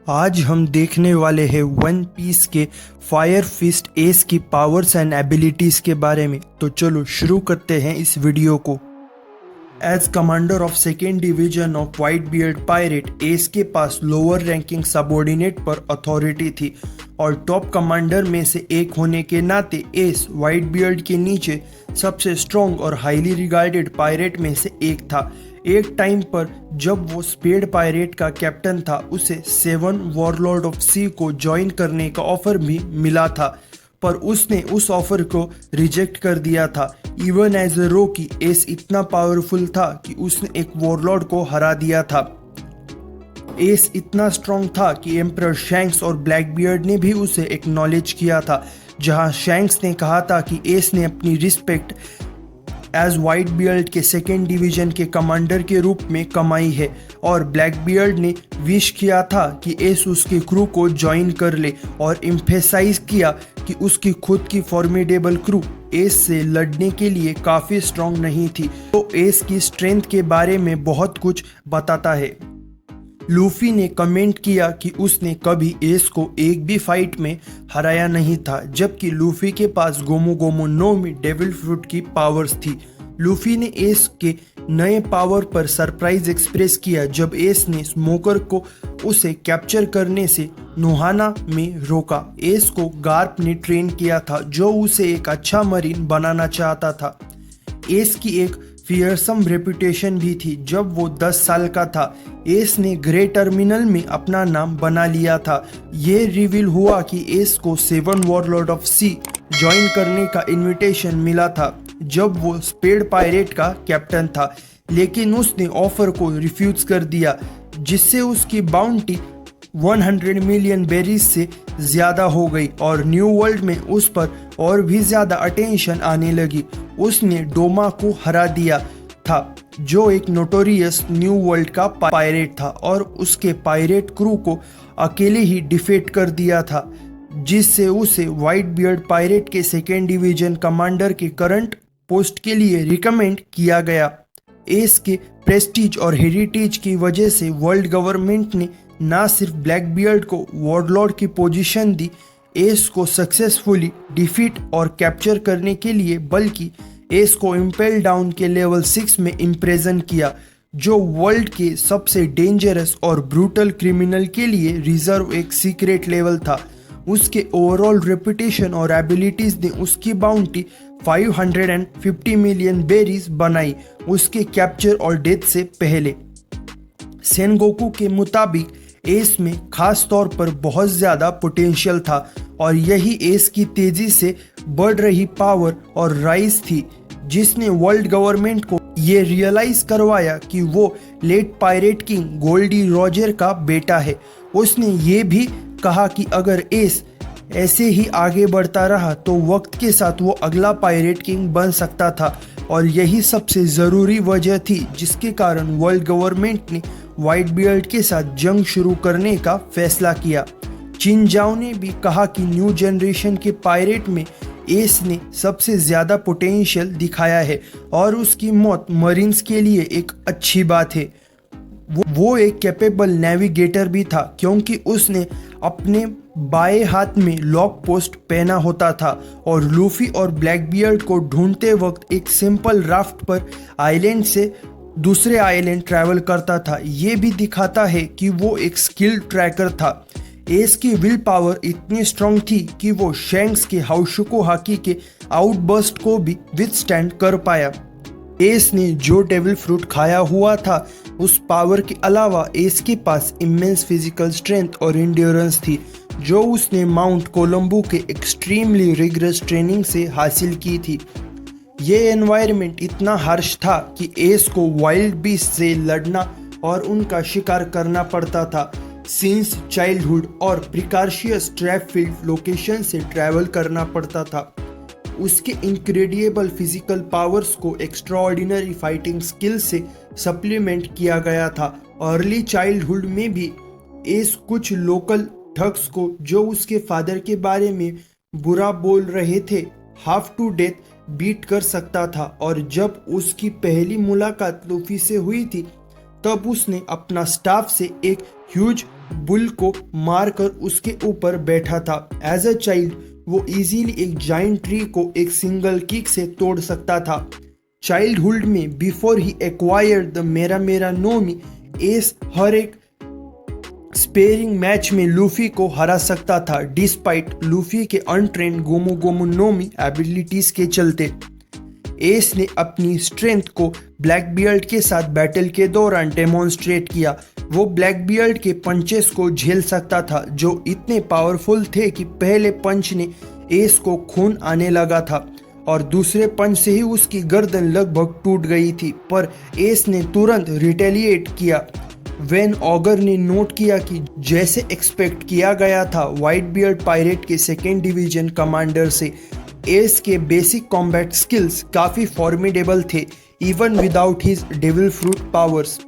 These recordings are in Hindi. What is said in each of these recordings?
आज हम देखने वाले हैं वन पीस के फायर फिस्ट एस की पावर्स एंड एबिलिटीज के बारे में। तो चलो शुरू करते हैं इस वीडियो को। As commander of second division of Whitebeard pirate, Ace के पास लोअर रैंकिंग सबऑर्डिनेट पर अथॉरिटी थी और टॉप कमांडर में से एक होने के नाते एस व्हाइट बियर्ड के नीचे सबसे स्ट्रॉन्ग और हाईली रिगार्डेड पायरेट में से एक था। एक टाइम पर जब वो स्पेड पायरेट का कैप्टन था, उसे 7 वॉरलॉर्ड ऑफ सी को ज्वाइन करने का ऑफर भी मिला था, पर उसने उस ऑफर को रिजेक्ट कर दिया था। इवन एज अ रोकी, एस इतना पावरफुल था कि उसने एक वॉरलॉर्ड को हरा दिया था। एस इतना स्ट्रॉन्ग था कि एम्परर शैंक्स और ब्लैक बियर्ड ने भी उसे एक्नॉलेज किया था, जहां शैंक्स ने कहा था कि एस ने अपनी रिस्पेक्ट एज व्हाइट बियर्ड के सेकेंड डिवीजन के कमांडर के रूप में कमाई है, और ब्लैक बियर्ड ने विश किया था कि एस उसके क्रू को ज्वाइन कर ले और एम्फेसाइज किया कि उसकी खुद की फॉर्मिडेबल क्रू एस से लड़ने के लिए काफ़ी स्ट्रॉन्ग नहीं थी। तो एस की स्ट्रेंथ के बारे में बहुत कुछ बताता है। लूफी ने कमेंट किया कि उसने कभी एस को एक भी फाइट में हराया नहीं था, जबकि लूफी के पास गोमो गोमो नो में डेविल फ्रूट की पावर्स थी। लूफी ने एस के नए पावर पर सरप्राइज एक्सप्रेस किया जब एस ने स्मोकर को उसे कैप्चर करने से नोहाना में रोका। एस को गार्प ने ट्रेन किया था, जो उसे एक अच्छा मरीन बनाना चाहता था। एस की एक फियरसम रेपुटेशन भी थी। जब वो 10 साल का था, एस ने ग्रे टर्मिनल में अपना नाम बना लिया था। ये रिवील हुआ कि एस को 7 वॉरलॉर्ड ऑफ सी ज्वाइन करने का इनविटेशन मिला था जब वो स्पेड पायरेट का कैप्टन था, लेकिन उसने ऑफर को रिफ्यूज कर दिया, जिससे उसकी बाउंटी 100 मिलियन बेरीज से ज़्यादा हो गई और न्यू वर्ल्ड में उस पर और भी ज़्यादा अटेंशन आने लगी। उसने डोमा को हरा दिया था, जो एक नोटोरियस न्यू वर्ल्ड का पायरेट था, और उसके पायरेट क्रू को अकेले ही डिफेट कर दिया था, जिससे उसे व्हाइट बियर्ड पायरेट के सेकेंड डिवीजन कमांडर के करंट पोस्ट के लिए रिकमेंड किया गया। एस के प्रेस्टीज और हेरिटेज की वजह से वर्ल्ड गवर्नमेंट ने ना सिर्फ ब्लैक बियर्ड को वॉरलॉर्ड की पोजीशन दी एस को सक्सेसफुली डिफीट और कैप्चर करने के लिए, बल्कि एस को इम्पेल डाउन के लेवल 6 में इम्प्रेजन किया, जो वर्ल्ड के सबसे डेंजरस और ब्रूटल क्रिमिनल के लिए रिजर्व एक सीक्रेट लेवल था। उसके ओवरऑल रेपुटेशन और एबिलिटीज ने उसकी बाउंटी 550 मिलियन बेरीज बनाई उसके कैप्चर और डेथ से पहले। सेनगोकू के मुताबिक एस में खास तौर पर बहुत ज़्यादा पोटेंशियल था, और यही एस की तेज़ी से बढ़ रही पावर और राइज थी, जिसने वर्ल्ड गवर्नमेंट को ये रियलाइज करवाया कि वो late pirate king Gol D Roger का बेटा है। उसने ये भी कहा कि अगर एस ऐसे ही आगे बढ़ता रहा तो वक्त के साथ वो अगला पायरेट किंग बन सकता था, और यही सबसे ज़रूरी वजह थी जिसके कारण वर्ल्ड गवर्नमेंट ने व्हाइट बियर्ड के साथ जंग शुरू करने का फैसला किया। चिनजाओ ने भी कहा कि न्यू जनरेशन के पायरेट में एस ने सबसे ज़्यादा पोटेंशियल दिखाया है, और उसकी मौत मरीन्स के लिए एक अच्छी बात है। वो एक कैपेबल नेविगेटर भी था, क्योंकि उसने अपने बाएं हाथ में लॉक पोस्ट पहना होता था और लूफी और ब्लैक बियर्ड को ढूंढते वक्त एक सिंपल राफ्ट पर आइलैंड से दूसरे आइलैंड ट्रैवल करता था। ये भी दिखाता है कि वो एक स्किल्ड ट्रैकर था। एस की विल पावर इतनी स्ट्रांग थी कि वो शैंक्स के हाउशुको हाकी के आउटबर्स्ट को भी विथस्टैंड कर पाया। एस ने जो डेविल फ्रूट खाया हुआ था, उस पावर के अलावा एस के पास इमेंस फिजिकल स्ट्रेंथ और एंड्योरेंस थी, जो उसने माउंट कोलंबो के एक्सट्रीमली रिगरस ट्रेनिंग से हासिल की थी। ये एनवायरनमेंट इतना हार्श था कि एस को वाइल्ड बीस्ट से लड़ना और उनका शिकार करना पड़ता था। सिंस चाइल्डहुड और प्रिकॉशियस ट्रैप फील्ड लोकेशन से ट्रैवल करना पड़ता था। उसके इनक्रेडिबल फिजिकल पावर्स को एक्स्ट्राऑर्डिनरी फाइटिंग स्किल से सप्लीमेंट किया गया था। अर्ली चाइल्डहुड में भी एस कुछ लोकल ठग्स को, जो उसके फादर के बारे में बुरा बोल रहे थे, हाफ टू डेथ बीट कर सकता था। और जब उसकी पहली मुलाकात लूफी से हुई थी, तब उसने अपना स्टाफ से एक ह्यूज बुल को मारकर उसके ऊपर बैठा था। एज अ चाइल्ड वो इजीली एक जाइंट ट्री को एक सिंगल किक से तोड़ सकता था। चाइल्डहुड में बिफोर ही एक्वायर्ड द मेरा मेरा नोमी, एस हर एक स्पेयरिंग मैच में लूफी को हरा सकता था डिस्पाइट लूफी के अनट्रेंड गोमू गोमू नोमी एबिलिटीज के चलते। एस ने अपनी स्ट्रेंथ को ब्लैक बियर्ड के साथ बैटल के दौरान डेमोन्स्ट्रेट किया। वो ब्लैक बियर्ड के पंचेस को झेल सकता था जो इतने पावरफुल थे कि पहले पंच ने एस को खून आने लगा था और दूसरे पंच से ही उसकी गर्दन लगभग टूट गई थी, पर एस ने तुरंत रिटेलिएट किया। वेन ऑगर ने नोट किया कि जैसे एक्सपेक्ट किया गया था व्हाइट बियर्ड पायरेट के सेकेंड डिवीजन कमांडर से एस के बेसिक कॉम्बैट स्किल्स काफ़ी फॉर्मिडेबल थे even without his devil fruit powers.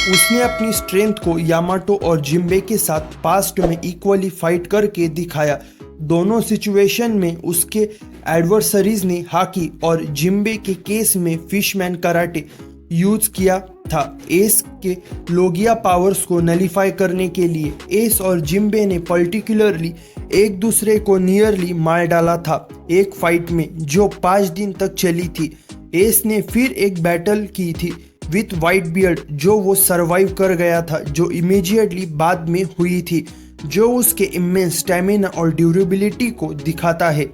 उसने अपनी स्ट्रेंथ को यामाटो और जिम्बे के साथ पास्ट में इक्वली फाइट करके दिखाया। दोनों सिचुएशन में उसके एडवर्सरीज ने हाकी और जिम्बे के केस में फिशमैन कराटे यूज किया था एस के लोगिया पावर्स को नलीफाई करने के लिए। एस और जिम्बे ने पर्टिकुलरली एक दूसरे को नियरली मार डाला था एक फाइट में जो 5 दिन तक चली थी। एस ने फिर एक बैटल की थी विथ व्हाइट बियर्ड जो वो सरवाइव कर गया था, जो इमीडिएटली बाद में हुई थी, जो उसके इमेंस स्टैमिना और ड्यूरेबिलिटी को दिखाता है।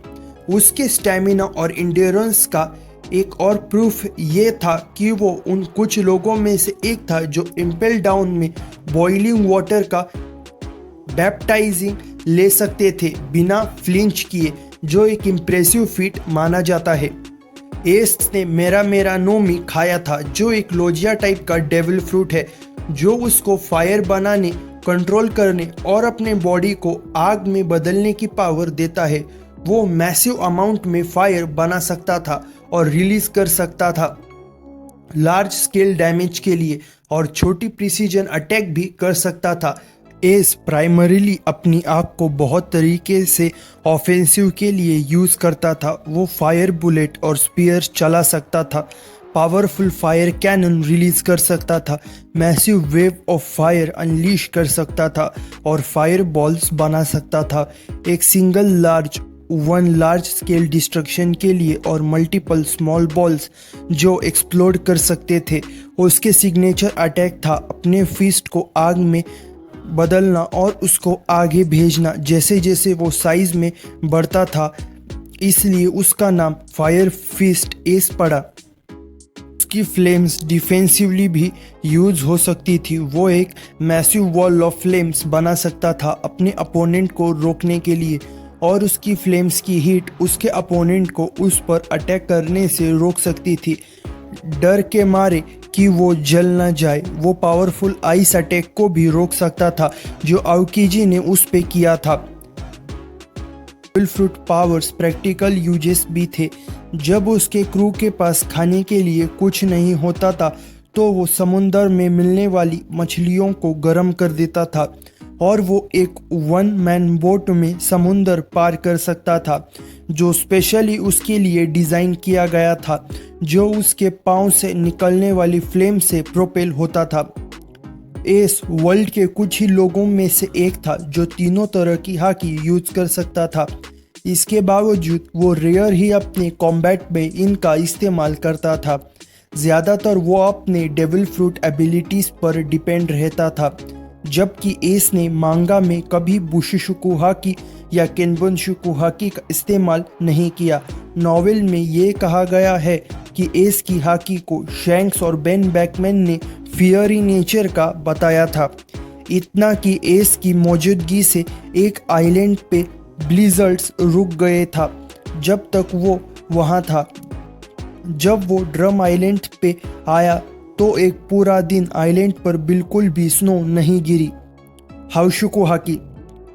उसके स्टैमिना और इंड्योरेंस का एक और प्रूफ ये था कि वो उन कुछ लोगों में से एक था जो इम्पेल डाउन में बॉइलिंग वाटर का बैप्टाइजिंग ले सकते थे बिना फ्लिंच किए, जो एक इम्प्रेसिव फीट माना जाता है। एस ने मेरा मेरा नोमी खाया था जो एक लोजिया टाइप का डेविल फ्रूट है जो उसको फायर बनाने, कंट्रोल करने और अपने बॉडी को आग में बदलने की पावर देता है। वो मैसिव अमाउंट में फायर बना सकता था और रिलीज कर सकता था लार्ज स्केल डैमेज के लिए और छोटी प्रिसीजन अटैक भी कर सकता था। एस प्राइमरीली अपनी आग को बहुत तरीके से ऑफेंसिव के लिए यूज करता था। वो फायर बुलेट और स्पीयर्स चला सकता था, पावरफुल फायर कैनन रिलीज कर सकता था, massive wave of fire unleash कर सकता था और फायर बॉल्स बना सकता था। एक सिंगल लार्ज स्केल डिस्ट्रक्शन के लिए और मल्टीपल स्मॉल बॉल्स जो एक्सप्लोड कर सकते थे। उसके सिग्नेचर अटैक था अपने फिस्ट को आग में बदलना और उसको आगे भेजना जैसे जैसे वो साइज में बढ़ता था, इसलिए उसका नाम फायर फिस्ट एस पड़ा। उसकी फ्लेम्स डिफेंसिवली भी यूज हो सकती थी। वो एक मैसिव वॉल ऑफ फ्लेम्स बना सकता था अपने अपोनेंट को रोकने के लिए और उसकी फ्लेम्स की हीट उसके अपोनेंट को उस पर अटैक करने से रोक सकती थी, डर के मारे कि वो जल न जाए। वो पावरफुल आइस अटैक को भी रोक सकता था जो आउकीजी ने उस पे किया था। Devil fruit powers practical uses भी थे। जब उसके क्रू के पास खाने के लिए कुछ नहीं होता था तो वो समुंदर में मिलने वाली मछलियों को गर्म कर देता था और वो एक 1 मैन बोट में समुंदर पार कर सकता था जो स्पेशली उसके लिए डिज़ाइन किया गया था, जो उसके पाँव से निकलने वाली फ्लेम से प्रोपेल होता था। एस वर्ल्ड के कुछ ही लोगों में से एक था जो तीनों तरह की हाकी यूज कर सकता था। इसके बावजूद वो रेयर ही अपने कॉम्बैट में इनका इस्तेमाल करता था। ज़्यादातर वो अपने डेविल फ्रूट एबिलिटीज़ पर डिपेंड रहता था, जबकि एस ने मांगा में कभी बुशिशुकु हाकी या केनबुनशुकु हाकी का इस्तेमाल नहीं किया। नॉवेल में ये कहा गया है कि एस की हाकी को शैंक्स और बेन बैकमैन ने फियरी नेचर का बताया था, इतना कि एस की मौजूदगी से एक आइलैंड पे ब्लिजर्ड्स रुक गए था जब तक वो वहाँ था। जब वो ड्रम आइलैंड पे आया तो एक पूरा दिन आइलैंड पर बिल्कुल भी स्नो नहीं गिरी। हाउशुकु हाकी।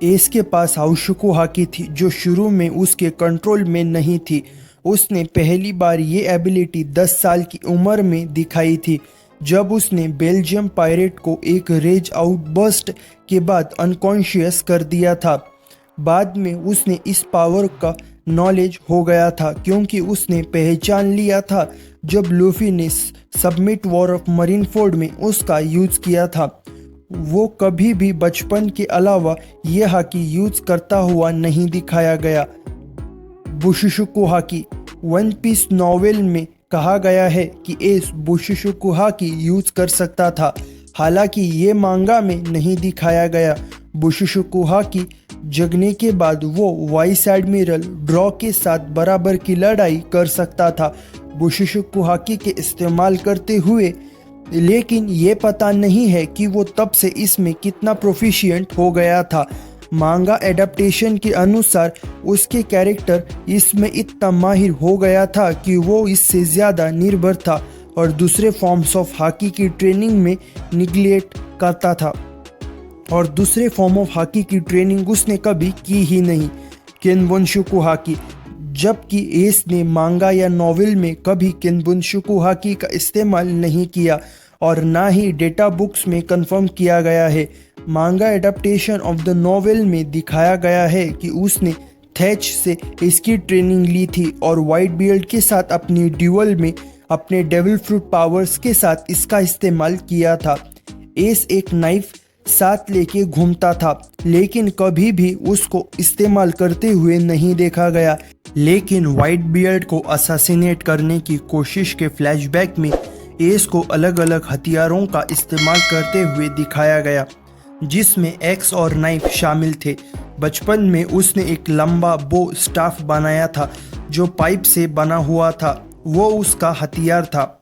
एस के पास हाउशुकु हाकी थी जो शुरू में उसके कंट्रोल में नहीं थी। उसने पहली बार ये एबिलिटी 10 साल की उम्र में दिखाई थी जब उसने बेल्जियम पायरेट को एक रेज आउटबर्स्ट के बाद अनकॉन्शियस कर दिया था। बाद में उसने इस पावर का नॉलेज हो गया था क्योंकि उसने पहचान लिया था जब लूफी ने सबमिट वॉर ऑफ मरीनफोर्ड में उसका यूज किया था। वो कभी भी बचपन के अलावा यह हाकी यूज करता हुआ नहीं दिखाया गया। बुशिशुकु हाकी वन पीस नॉवेल में कहा गया है कि एस बुशिशुकु हाकी यूज कर सकता था, हालांकि ये मांगा में नहीं दिखाया गया। बुशिशुकु हाकी जगने के बाद वो वाइस एडमिरल ड्रॉ के साथ बराबर की लड़ाई कर सकता था बुशिशुकु हाकी के इस्तेमाल करते हुए, लेकिन ये पता नहीं है कि वो तब से इसमें कितना प्रोफिशिएंट हो गया था। मांगा एडेप्टेशन के अनुसार उसके कैरेक्टर इसमें इतना माहिर हो गया था कि वो इससे ज़्यादा निर्भर था और दूसरे फॉर्म्स ऑफ हाकी की ट्रेनिंग में निग्लेक्ट करता था, और दूसरे फॉर्म ऑफ हाकी की ट्रेनिंग उसने कभी की ही नहीं। केनबुनशुकु हाकी, जबकि एस ने मांगा या नॉवेल में कभी केनबुनशुकु हाकी का इस्तेमाल नहीं किया और ना ही डेटा बुक्स में कंफर्म किया गया है। मांगा एडेप्टेशन ऑफ द नॉवेल में दिखाया गया है कि उसने थैच से इसकी ट्रेनिंग ली थी और वाइट बियर्ड के साथ अपनी ड्यूअल में अपने डेविल फ्रूट पावर्स के साथ इसका इस्तेमाल किया था। एस एक नाइफ साथ लेके घूमता था, लेकिन कभी भी उसको इस्तेमाल करते हुए नहीं देखा गया। लेकिन वाइट बियर्ड को असैसिनेट करने की कोशिश के फ्लैशबैक में एस को अलग अलग हथियारों का इस्तेमाल करते हुए दिखाया गया, जिसमें एक्स और नाइफ शामिल थे। बचपन में उसने एक लंबा बो स्टाफ बनाया था जो पाइप से बना हुआ था, वो उसका हथियार था।